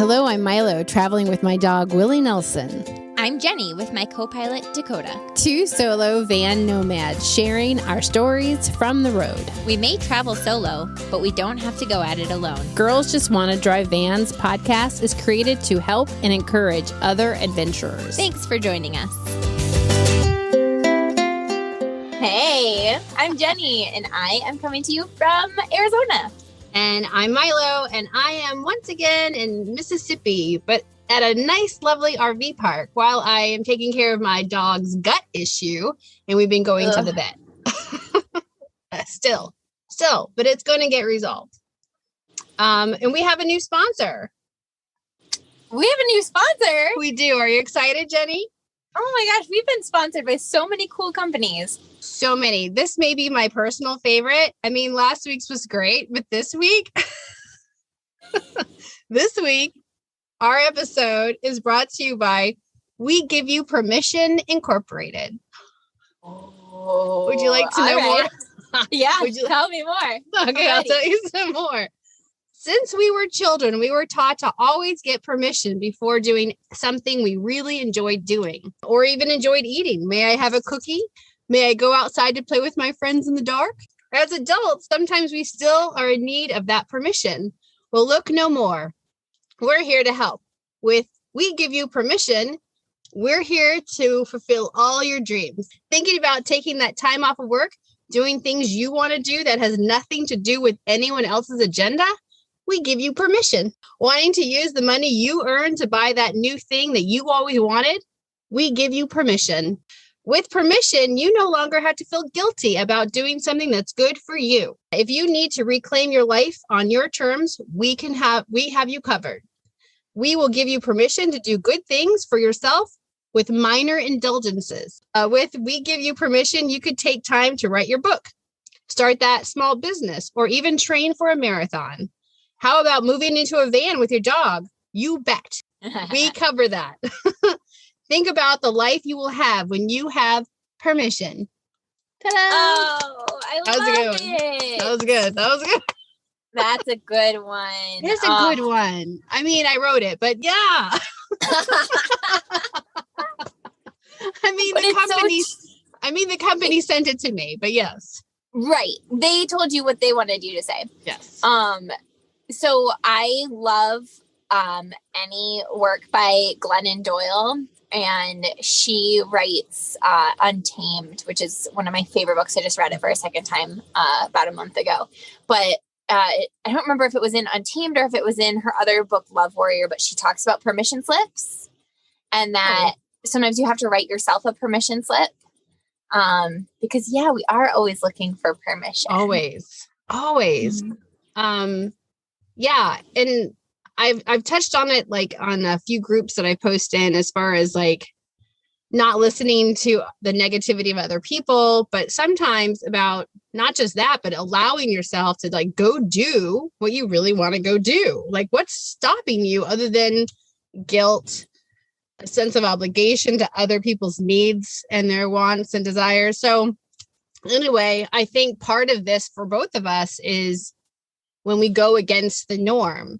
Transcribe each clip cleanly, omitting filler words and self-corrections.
Hello, I'm Milo, traveling with my dog, Willie Nelson. I'm Jenny with my co-pilot, Dakota. Two solo van nomads sharing our stories from the road. We may travel solo, but we don't have to go at it alone. Girls Just Want to Drive Vans podcast is created to help and encourage other adventurers. Thanks for joining us. Hey, I'm Jenny, and I am coming to you from Arizona. And I'm Milo, and I am once again in Mississippi, but at a nice, lovely RV park while I am taking care of my dog's gut issue, and we've been going to the vet. Still, but it's going to get resolved. And we have a new sponsor. We do. Are you excited, Jenny? Oh my gosh, we've been sponsored by so many cool companies. So many. This may be my personal favorite. I mean, last week's was great, but this week, our episode is brought to you by We Give You Permission Incorporated. Oh, would you like to know more? Yeah, tell me more. Okay, I'll tell you some more. Since we were children, we were taught to always get permission before doing something we really enjoyed doing or even enjoyed eating. May I have a cookie? May I go outside to play with my friends in the dark? As adults, sometimes we still are in need of that permission. Well, look no more. We're here to help. With We Give You Permission, we're here to fulfill all your dreams. Thinking about taking that time off of work, doing things you want to do that has nothing to do with anyone else's agenda? We give you permission. Wanting to use the money you earn to buy that new thing that you always wanted? We give you permission. With permission, you no longer have to feel guilty about doing something that's good for you. If you need to reclaim your life on your terms, we have you covered. We will give you permission to do good things for yourself with minor indulgences. With We Give You Permission, you could take time to write your book, start that small business, or even train for a marathon. How about moving into a van with your dog? You bet. We cover that. Think about the life you will have when you have permission. Ta-da! Oh, I love it. That was good. That's a good one. It's a good one. I mean, I wrote it, but yeah. I mean, the company sent it to me, but yes. Right. They told you what they wanted you to say. Yes. So I love any work by Glennon Doyle, and she writes Untamed, which is one of my favorite books. I just read it for a second time about a month ago. But I don't remember if it was in Untamed or if it was in her other book, Love Warrior, but she talks about permission slips and that sometimes you have to write yourself a permission slip because, yeah, we are always looking for permission. Always. Mm-hmm. Yeah. And I've touched on it like on a few groups that I post in as far as like not listening to the negativity of other people, but sometimes about not just that, but allowing yourself to like go do what you really want to go do. Like what's stopping you other than guilt, a sense of obligation to other people's needs and their wants and desires. So anyway, I think part of this for both of us is when we go against the norm,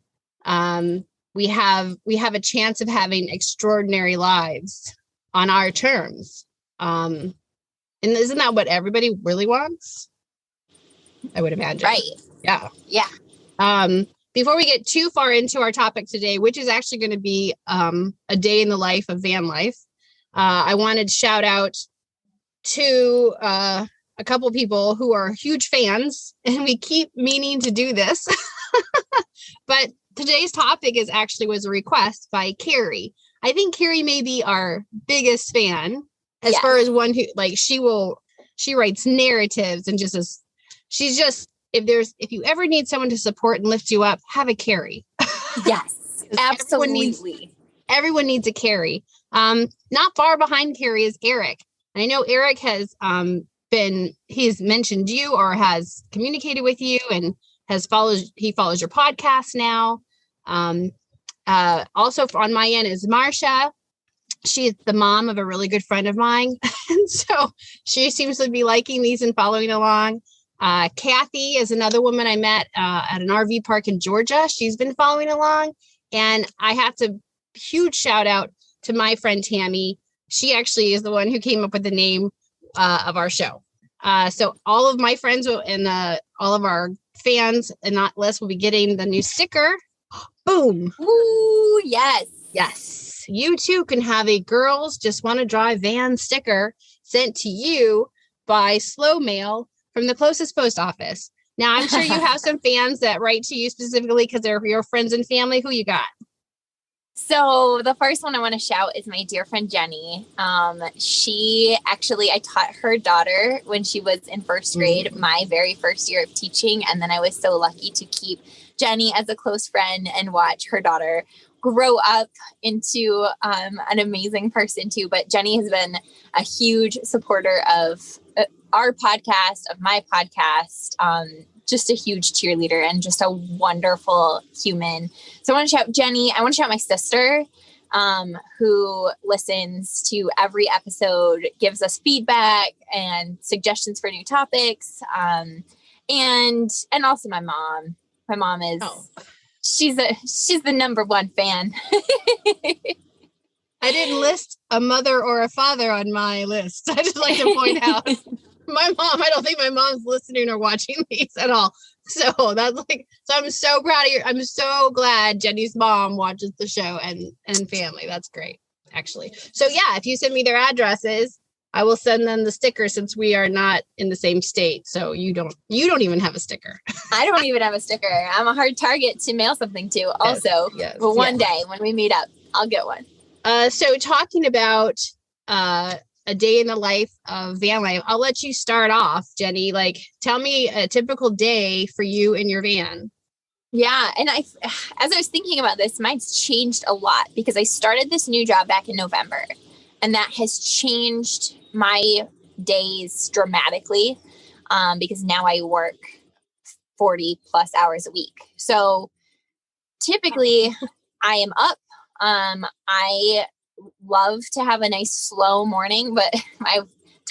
we have a chance of having extraordinary lives on our terms. And isn't that what everybody really wants? I would imagine. Right. Yeah. Yeah. Before we get too far into our topic today, which is actually going to be a day in the life of van life, I wanted to shout out to a couple people who are huge fans, and we keep meaning to do this. But today's topic was a request by Carrie. I think Carrie may be our biggest fan as far as one who like she writes narratives and if you ever need someone to support and lift you up, have a Carrie. Yes, absolutely. Everyone needs a Carrie. Not far behind Carrie is Eric. And I know Eric has he's mentioned you or has communicated with you and he follows your podcast now. Also on my end is Marsha. She's the mom of a really good friend of mine. And so she seems to be liking these and following along. Kathy is another woman I met at an RV park in Georgia. She's been following along. And I have to huge shout out to my friend Tammy. She actually is the one who came up with the name of our show. So all of my friends and all of our fans and not less will be getting the new sticker. Boom. Ooh, yes. Yes. You too can have a Girls Just Want to Drive van sticker sent to you by slow mail from the closest post office. Now, I'm sure you have some fans that write to you specifically because they're your friends and family. Who you got? So the first one I want to shout is my dear friend Jenny. She actually, I taught her daughter when she was in first grade, my very first year of teaching. And then I was so lucky to keep Jenny as a close friend and watch her daughter grow up into an amazing person too. But Jenny has been a huge supporter of our podcast, of my podcast, just a huge cheerleader and just a wonderful human. So I want to shout Jenny. I want to shout my sister, who listens to every episode, gives us feedback and suggestions for new topics. And also my mom. My mom is, she's the number one fan. I didn't list a mother or a father on my list. I just like to point out my mom. I don't think my mom's listening or watching these at all. So that's so I'm so proud of you. I'm so glad Jenny's mom watches the show and family. That's great, actually. So yeah, if you send me their addresses, I will send them the sticker since we are not in the same state. So you don't even have a sticker. I don't even have a sticker. I'm a hard target to mail something to also. Yes, but one day when we meet up, I'll get one. So talking about a day in the life of van life, I'll let you start off, Jenny. Tell me a typical day for you in your van. Yeah. And as I was thinking about this, mine's changed a lot because I started this new job back in November, and that has changed my days dramatically because now I work 40 plus hours a week. So typically I am up. I love to have a nice slow morning, but my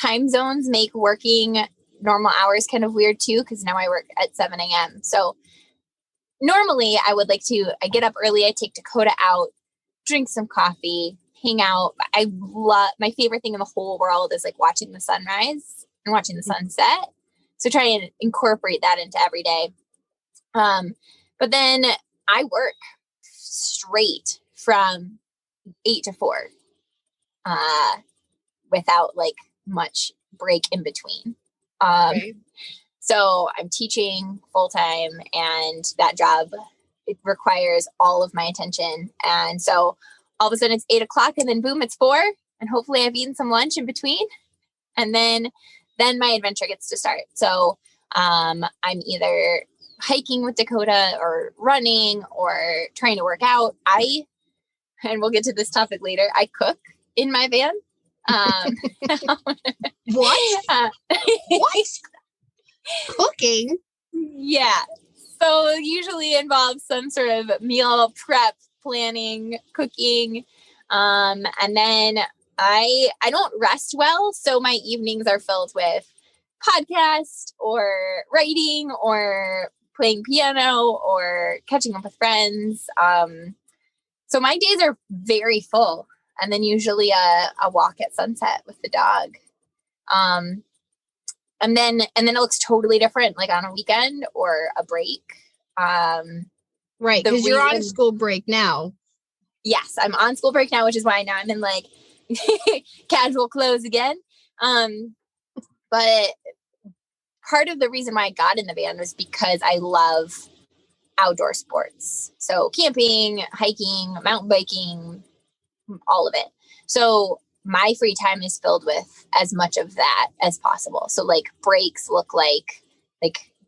time zones make working normal hours kind of weird too, because now I work at 7 a.m. So normally I get up early, I take Dakota out, drink some coffee, hang out. My favorite thing in the whole world is watching the sunrise and watching the sunset. So try and incorporate that into every day. But then I work straight from 8 to 4 without much break in between. Right. So I'm teaching full time, and that job, it requires all of my attention. And so all of a sudden it's 8 o'clock, and then boom, it's 4, and hopefully I've eaten some lunch in between. And then my adventure gets to start. So I'm either hiking with Dakota or running or trying to work out. And we'll get to this topic later, I cook in my van. What? What? Cooking? Yeah. So it usually involves some sort of meal prep, planning, cooking. And then I don't rest well. So my evenings are filled with podcast or writing or playing piano or catching up with friends. So my days are very full, and then usually a walk at sunset with the dog. And then it looks totally different, on a weekend or a break. Right. Because you're on school break now. Yes, I'm on school break now, which is why now I'm in casual clothes again. But part of the reason why I got in the van was because I love outdoor sports. So camping, hiking, mountain biking, all of it. So my free time is filled with as much of that as possible. So breaks look like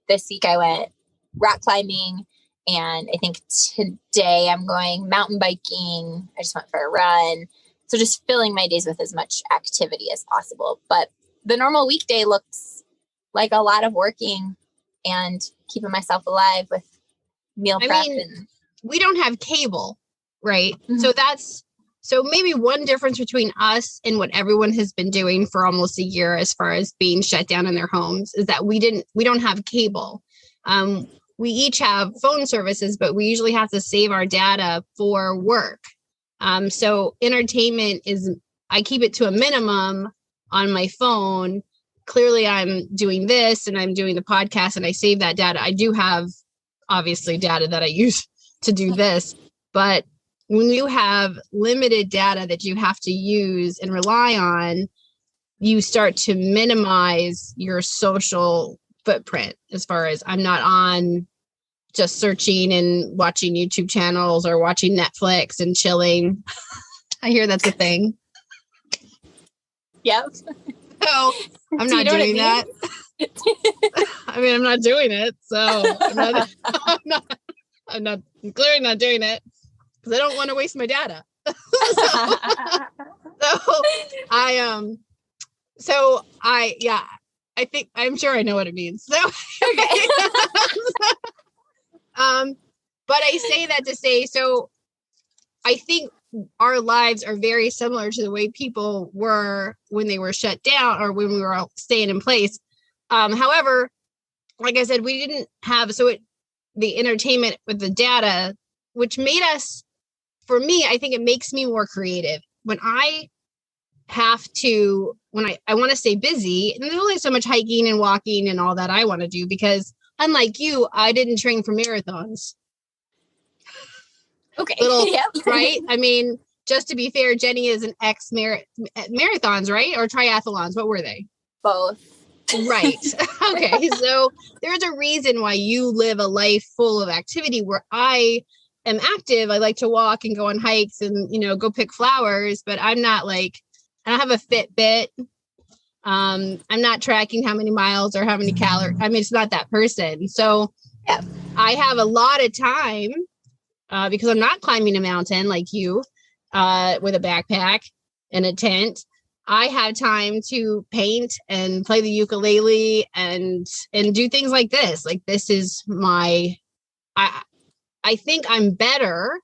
this week I went rock climbing, and I think today I'm going mountain biking. I just went for a run. So just filling my days with as much activity as possible. But the normal weekday looks like a lot of working and keeping myself alive with meal prep. We don't have cable, right? Mm-hmm. So maybe one difference between us and what everyone has been doing for almost a year as far as being shut down in their homes is that we don't have cable. we each have phone services, but we usually have to save our data for work. So entertainment I keep it to a minimum on my phone. Clearly I'm doing this and I'm doing the podcast and I save that data. I do have obviously data that I use to do this, but when you have limited data that you have to use and rely on, you start to minimize your social footprint. As far as I'm not on just searching and watching YouTube channels or watching Netflix and chilling. I hear that's a thing. Yep. So I'm not doing that. I mean, I'm not doing it. So I'm clearly not doing it because I don't want to waste my data. I think I'm sure I know what it means. So, okay. But I say that to say, so I think our lives are very similar to the way people were when they were shut down or when we were all staying in place. However, like I said, we didn't have, the entertainment with the data, which made us, for me, I think it makes me more creative. When I have to, I want to stay busy, and there's only so much hiking and walking and all that I want to do, because unlike you, I didn't train for marathons. Okay. Yep. Right? I mean, just to be fair, Jenny is an marathons, right? Or triathlons. What were they? Both. Right. Okay. So there's a reason why you live a life full of activity where I am active. I like to walk and go on hikes and, go pick flowers, but I'm not I don't have a Fitbit. I'm not tracking how many miles or how many calories. I mean, it's not that person. So yeah, I have a lot of time because I'm not climbing a mountain like you with a backpack and a tent. I have time to paint and play the ukulele and do things like this. Like this is I think I'm better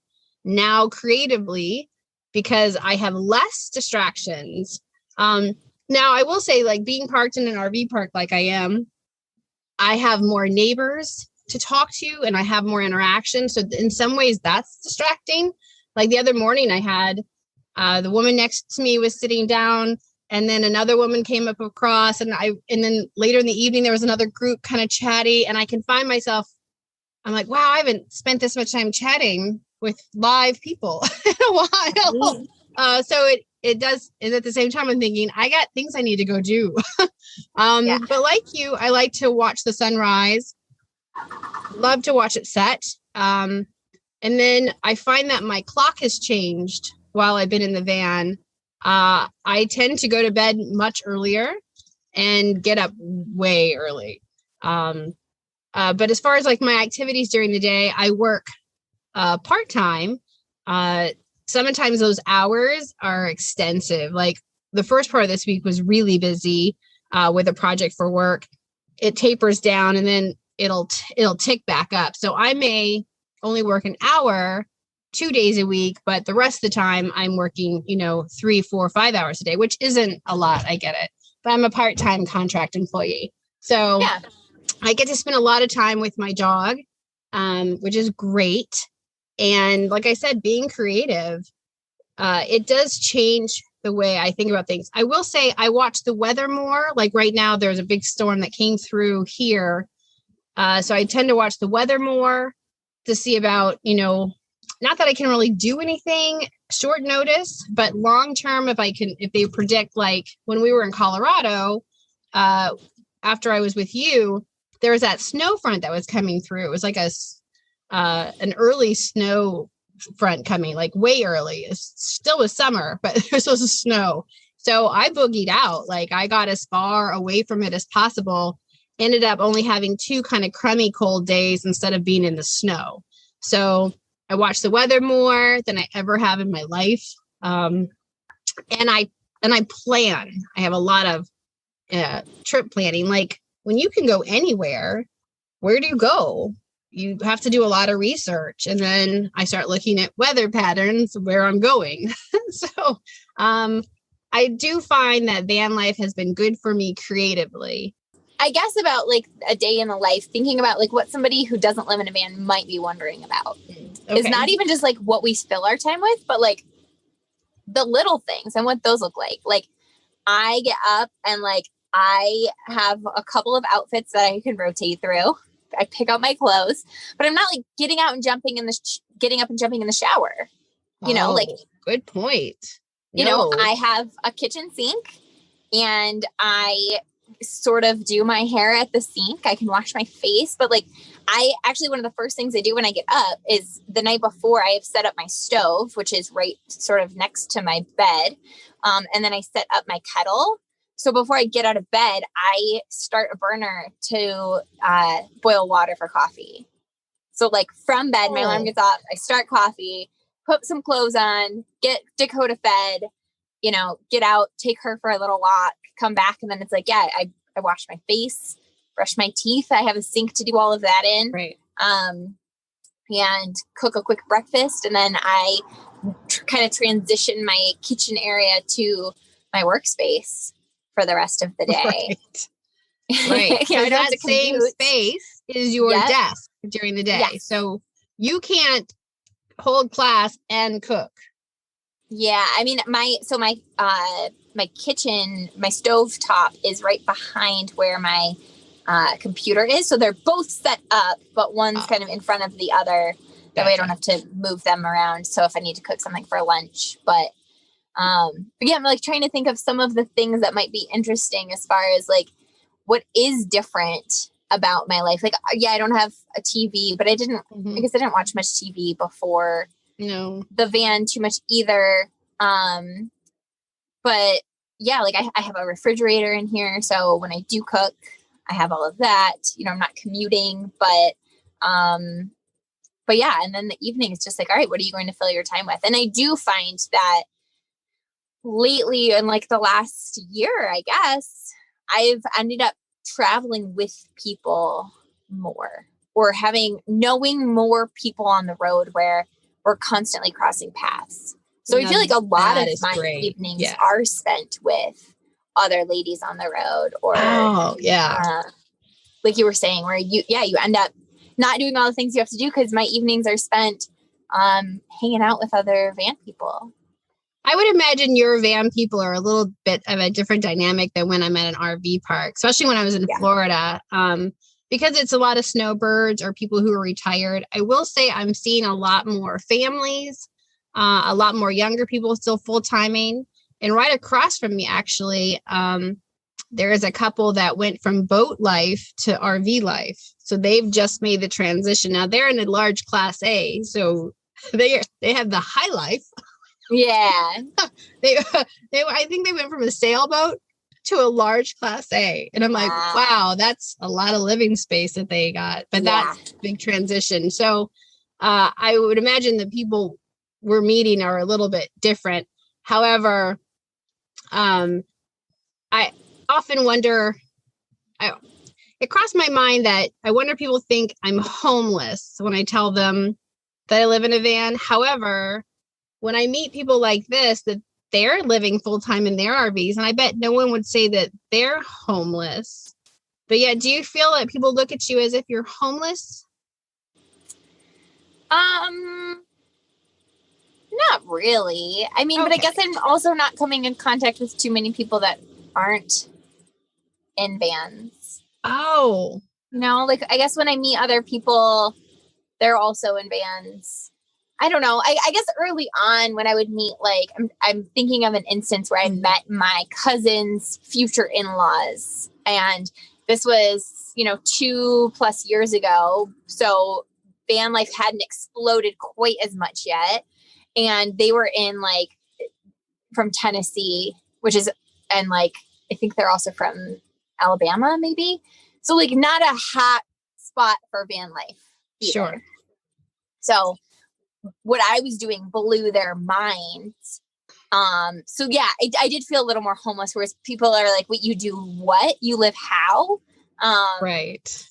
now creatively because I have less distractions. Now I will say, like, being parked in an RV park like I am, I have more neighbors to talk to and I have more interaction. So in some ways that's distracting. Like the other morning I had the woman next to me was sitting down and then another woman came up across and then later in the evening there was another group kind of chatty, and I can find myself, I'm like, wow, I haven't spent this much time chatting with live people in a while. So it does. And at the same time, I'm thinking, I got things I need to go do. But like you, I like to watch the sunrise. Love to watch it set. And then I find that my clock has changed while I've been in the van. I tend to go to bed much earlier and get up way early. But as far as like my activities during the day, I work part-time. Sometimes those hours are extensive. Like the first part of this week was really busy with a project for work. It tapers down and then it'll tick back up. So I may only work an hour 2 days a week, but the rest of the time I'm working, 3, 4, 5 hours a day, which isn't a lot. I get it, but I'm a part-time contract employee. So yeah. I get to spend a lot of time with my dog, which is great. And like I said, being creative, it does change the way I think about things. I will say I watch the weather more. Like right now, there's a big storm that came through here. So I tend to watch the weather more to see about, not that I can really do anything short notice, but long term, if they predict, like when we were in Colorado, after I was with you, there was that snow front that was coming through. It was like an early snow front coming, like way early. It still was summer, but it was supposed to snow. So I boogied out. Like I got as far away from it as possible. Ended up only having 2 kind of crummy cold days instead of being in the snow. So I watch the weather more than I ever have in my life. And I plan. I have a lot of trip planning. Like when you can go anywhere, where do you go? You have to do a lot of research. And then I start looking at weather patterns where I'm going. So I do find that van life has been good for me creatively. I guess about like a day in the life, thinking about like what somebody who doesn't live in a van might be wondering about is not even just like what we fill our time with, but like the little things and what those look like. Like I get up and like I have a couple of outfits that I can rotate through. I pick out my clothes, but I'm not like getting up and jumping in the shower. You know, like good point. You know, I have a kitchen sink and I sort of do my hair at the sink. I can wash my face, but like I actually, one of the first things I do when I get up is the night before I have set up my stove, which is right sort of next to my bed. And then I set up my kettle. So before I get out of bed, I start a burner to boil water for coffee. So like from bed, my alarm gets off, I start coffee, put some clothes on, get Dakota fed, you know, get out, take her for a little walk, come back. And then it's like, yeah, I wash my face, brush my teeth. I have a sink to do all of that in. Right. And cook a quick breakfast. And then I kind of transition my kitchen area to my workspace for the rest of the day. Right. So that same space is your desk during the day. Yes. So you can't hold class and cook. Yeah. I mean, my kitchen, my stove top is right behind where my computer is. So they're both set up, but one's kind of in front of the other. That way I don't have to move them around. So if I need to cook something for lunch, but yeah, I'm like trying to think of some of the things that might be interesting as far as like what is different about my life. Like, yeah, I don't have a TV, but I guess I didn't watch much TV before the van too much either. But yeah, like I have a refrigerator in here. So when I do cook, I have all of that, you know, I'm not commuting, but yeah. And then the evening is just like, all right, what are you going to fill your time with? And I do find that lately in like the last year, I guess, I've ended up traveling with people more or knowing more people on the road where we're constantly crossing paths. So I feel like a lot of my evenings are spent with other ladies on the road or, like you were saying, where you end up not doing all the things you have to do because my evenings are spent hanging out with other van people. I would imagine your van people are a little bit of a different dynamic than when I'm at an RV park, especially when I was in Florida, because it's a lot of snowbirds or people who are retired. I will say I'm seeing a lot more families, a lot more younger people still full-timing. And right across from me, actually, there is a couple that went from boat life to RV life. So they've just made the transition. Now they're in a large class A, so they have the high life. Yeah. I think they went from a sailboat to a large class A. And I'm like, wow, that's a lot of living space that they got. But that's a big transition. So I would imagine the people we're meeting are a little bit different. However, I often wonder, it crossed my mind that I wonder if people think I'm homeless when I tell them that I live in a van. However, when I meet people like this, that they're living full-time in their RVs, and I bet no one would say that they're homeless. But yeah, do you feel that people look at you as if you're homeless? Not really. I mean, but I guess I'm also not coming in contact with too many people that aren't in vans. Oh. No, like I guess when I meet other people, they're also in vans. I don't know. I guess early on when I would meet, like, I'm thinking of an instance where I met my cousin's future in-laws. And this was, 2+ years ago. So van life hadn't exploded quite as much yet. And they were in like from Tennessee, and like, I think they're also from Alabama, maybe. So like not a hot spot for van life either. Sure. So what I was doing blew their minds. So yeah, I did feel a little more homeless, whereas people are like, wait, you do what? You live how? Right.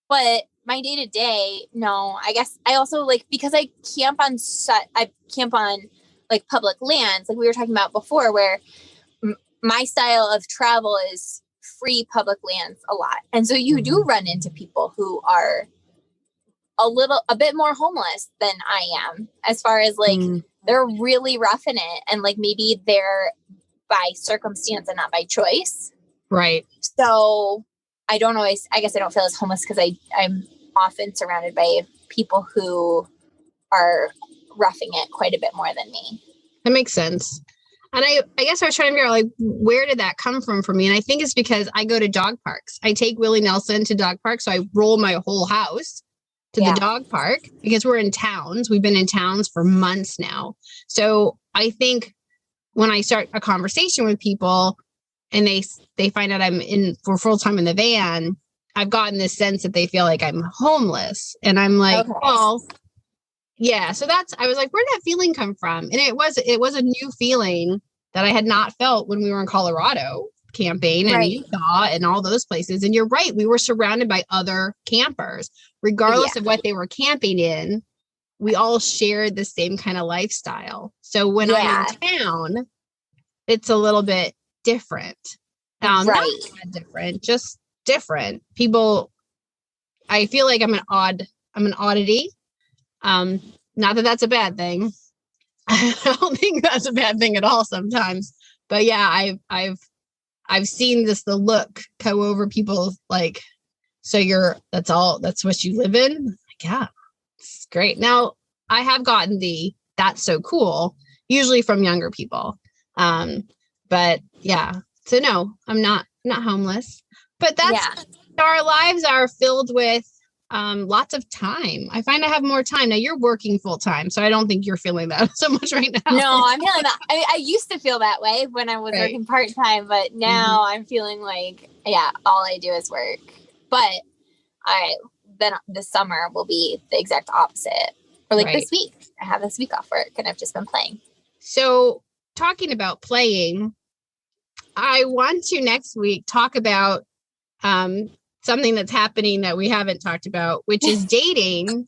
But my day to day, no, I guess I also like, because I camp on like public lands, like we were talking about before, where my style of travel is free public lands a lot. And so you do run into people who are a bit more homeless than I am, as far as like, they're really roughing it. And like, maybe they're by circumstance and not by choice. Right. So I guess I don't feel as homeless because I'm often surrounded by people who are roughing it quite a bit more than me. That makes sense. And I guess I was trying to figure out, like, where did that come from for me? And I think it's because I go to dog parks. I take Willie Nelson to dog parks. So I roll my whole house to the dog park because we're in towns. We've been in towns for months now. So I think when I start a conversation with people and they find out I'm in for full time in the van, I've gotten this sense that they feel like I'm homeless. And I'm like, well, yeah. So I was like, where did that feeling come from? And it was a new feeling that I had not felt when we were in Colorado camping and Utah and all those places. And you're right. We were surrounded by other campers, regardless of what they were camping in. We all shared the same kind of lifestyle. So when I'm in town, it's a little bit different. Not that different, just different. People, I feel like I'm an oddity. Not that that's a bad thing. I don't think that's a bad thing at all sometimes. But yeah, I've seen the look go over people, like, so that's what you live in? Like, yeah, it's great. Now I have gotten that's so cool, usually from younger people. But yeah, so no, I'm not homeless, but our lives are filled with lots of time. I find I have more time. Now you're working full time, so I don't think you're feeling that so much right now. No, I'm feeling that. I used to feel that way when I was working part time, but now I'm feeling like, all I do is work. But then this summer will be the exact opposite. Or like this week, I have this week off work and I've just been playing. So talking about playing, I want to next week talk about something that's happening that we haven't talked about, which is dating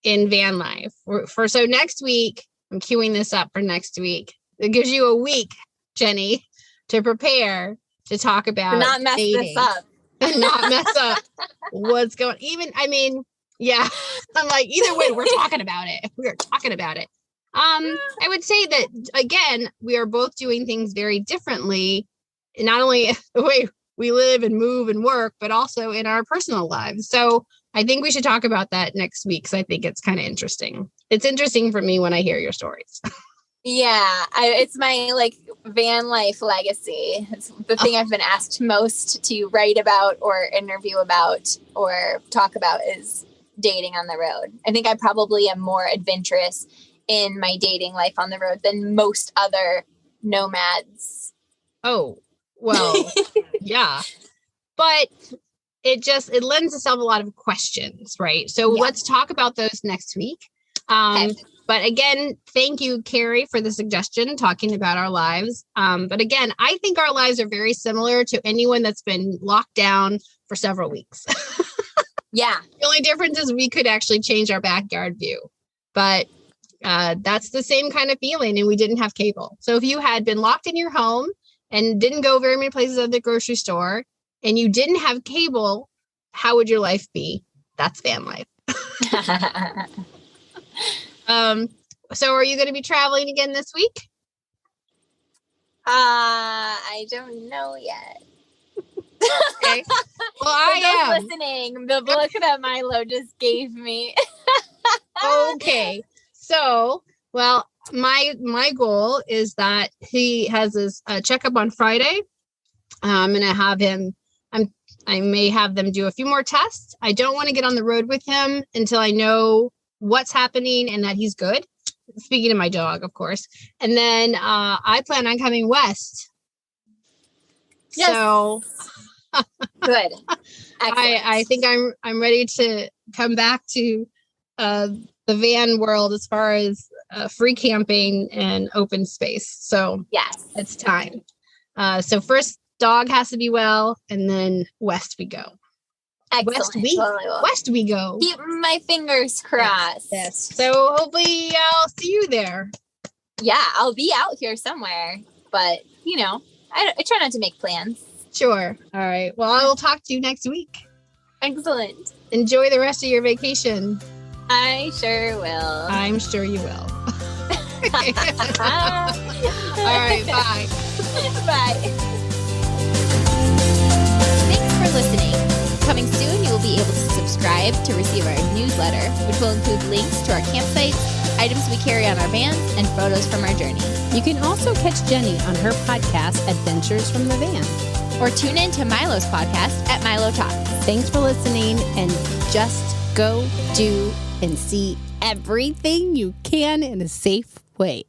in van life. So next week, I'm queuing this up for next week. It gives you a week, Jenny, to prepare to talk about not mess dating. This up. And not mess up what's going. I'm like, either way, we're talking about it. We are talking about it. I would say that again, we are both doing things very differently, not only the way we live and move and work, but also in our personal lives. So I think we should talk about that next week, because I think it's kind of interesting. It's interesting for me when I hear your stories. Yeah, it's my like van life legacy. It's the thing I've been asked most to write about or interview about or talk about is dating on the road. I think I probably am more adventurous in my dating life on the road than most other nomads. Oh, well, yeah. But it lends itself a lot of questions, right? So let's talk about those next week. But again, thank you, Carrie, for the suggestion, talking about our lives. But again, I think our lives are very similar to anyone that's been locked down for several weeks. Yeah. The only difference is we could actually change our backyard view. But that's the same kind of feeling, and we didn't have cable. So if you had been locked in your home and didn't go very many places at the grocery store, and you didn't have cable, how would your life be? That's van life. So are you going to be traveling again this week? I don't know yet. Okay. Well, I am listening. The look that Milo just gave me. Okay. So, well, my goal is that he has his checkup on Friday. I'm going to have him. I may have them do a few more tests. I don't want to get on the road with him until I know what's happening and that he's good. Speaking of my dog, of course. And then I plan on coming west. Yes. So good. I think I'm ready to come back to the van world as far as free camping and open space. So yes, it's time. So first dog has to be well, and then west we go. Excellent. West we go. Keep my fingers crossed. Yes. So hopefully I'll see you there. Yeah, I'll be out here somewhere, but I try not to make plans Sure. All right. Well, I will talk to you next week. Excellent. Enjoy the rest of your vacation. I sure will. I'm sure you will. All right. Bye. Bye. Thanks for listening. Coming soon, you will be able to subscribe to receive our newsletter, which will include links to our campsites, items we carry on our vans, and photos from our journey. You can also catch Jenny on her podcast, Adventures from the Van. Or tune in to Milo's podcast at MiloTalks. Thanks for listening, and just go do and see everything you can in a safe way.